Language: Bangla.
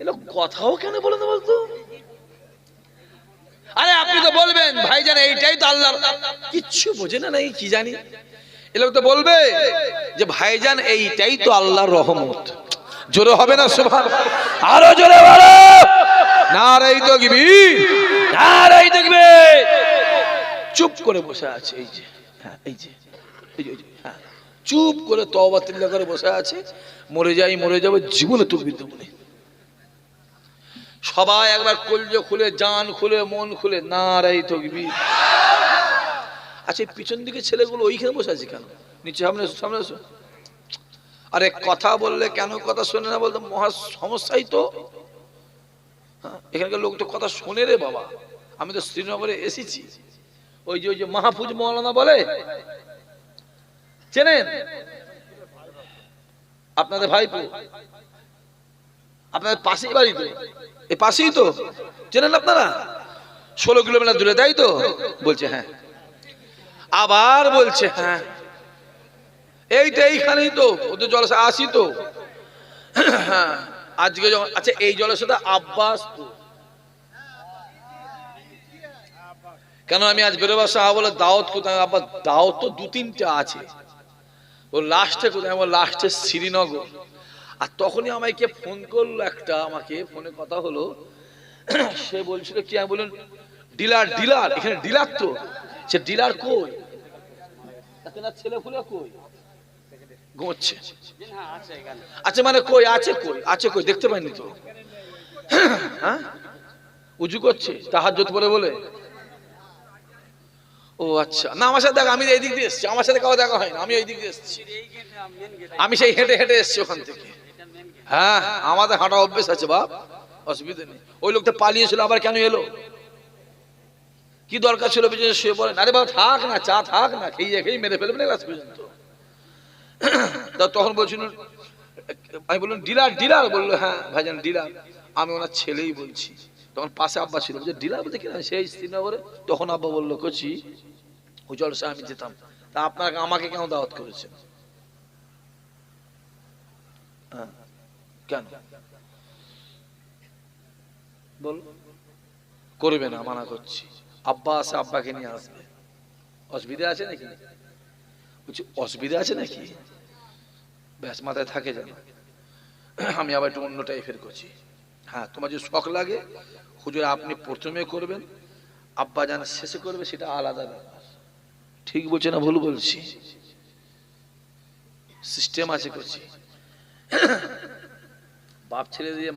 এলো কথাও কেন বলে না বলতো? আরে আপনি তো বলবেন ভাইজান এইটাই তো আল্লাহ, কিচ্ছু বোঝে না নাকি কি জানি। এ লোক তো বলবে যে ভাইজান এইটাই তো আল্লাহর রহমত। জোরে হবে না সুবহানাল্লাহ? আরো জোরে বলো নারে তাকবীর, নারে তাকবীর। চুপ করে বসে আছে এই যে, হ্যাঁ এই যে, এই যে হ্যাঁ চুপ করে তওবা তিল্লা করে বসে আছে। মরে যাই মরে যাবো, জীবনে তাকবীর দেব না। সবাই একবার কলজো খুলে জান খুলে মন খুলে নারে তাকবীর। আচ্ছা পিছন দিকে ছেলেগুলো ওইখানে বসে আছে কেন? নিচে সামনে সামনে আসো। আরে কথা বললে কেন কথা শোনে না বলতো? মহা সমস্যাই তো। এখানকার লোক তো কথা শোনে রে বাবা। আমি তো শ্রীনগরে এসেছি, ওই যে মাহফুজ মৌলানা বলে, চেনেন? আপনাদের ভাইপো, আপনাদের পাশেই বাড়ি তো, এই পাশেই তো, চেনেন আপনারা? 16 কিলোমিটার দূরে, তাই তো? বলছে হ্যাঁ। আবার বলছে হ্যাঁ এই তো এইখানেই তো, ওদের জলসা আসি তো। হ্যাঁ আজকে যখন, আচ্ছা এই জলসাটা আব্বাস তো, কেন আমি আজ বেরোবার সাহা বলে দাওয়াত কোথায়? আব্বা দাওয়াত তো 2-3টা আছে, ও লাস্টে কোথায়? আমার লাস্টে শ্রীনগর। আর তখনই আমাকে ফোন করলো একটা, আমাকে ফোনে কথা হলো, সে বলছিল কি, আমি বললাম ডিলার ডিলার, এখানে ডিলার তো, সে ডিলার কই? ছেলে ফুলে কই? ঘুমোচ্ছে। আচ্ছা মানে কই আছে, কই আছে, কই দেখতে পাইনি তো। হ্যাঁ উজু করছে তাহাজ্জুদ পড়ে বলে? ও আচ্ছা, না আমার সাথে দেখা, আমি এই দিক দিয়ে এসেছি, আমার সাথে কারো দেখা হয় না, আমি এই দিক দিয়ে এসেছি, আমি সেই হেঁটে হেঁটে এসেছি ওখান থেকে। হ্যাঁ আমাদের হাঁটা অভ্যেস আছে বাপ, অসুবিধা নেই। ওই লোকটা পালিয়েছিল, আবার কেন এলো? কি দরকার ছিল পেছনে শুয়ে পড়েন? আরে বাবা থাক না, চা থাক না, খেয়ে খেয়ে মেরে ফেলবে না রাত পর্যন্ত। তখন বলছিল, আমি বললাম ডিলার ডিলার, বললো হ্যাঁ ভাইজান ডিলার, আমি ওনার ছেলেই বলছি। তখন পাশে আব্বা ছিল, বলছে ডিলার বলতে কিনা সেই শ্রীনগরে। তখন আব্বা বললো কচি ওই জলসা আমি যেতাম, তা আপনাকে আমাকে কেন দাওয়াত করেছেন? হ্যাঁ কেন বল? করবে না, মানা করছি। আব্বা আছে, আব্বাকে নিয়ে আসবে। অসুবিধা আছে নাকি? বলছি অসুবিধা আছে নাকি? ব্যাস মাথায় থাকে যেন। আমি আবার একটু অন্য টাইপের করছি। হ্যাঁ তোমার যদি শখ লাগে, হুজুর আপনি প্রথমে করবেন, আব্বা জান শেষে করবে, সেটা আলাদা ব্যাপার। ঠিক বলছে না ভুল বলছি? সিস্টেম আছে করছি। বাপ ছেলে দিয়ে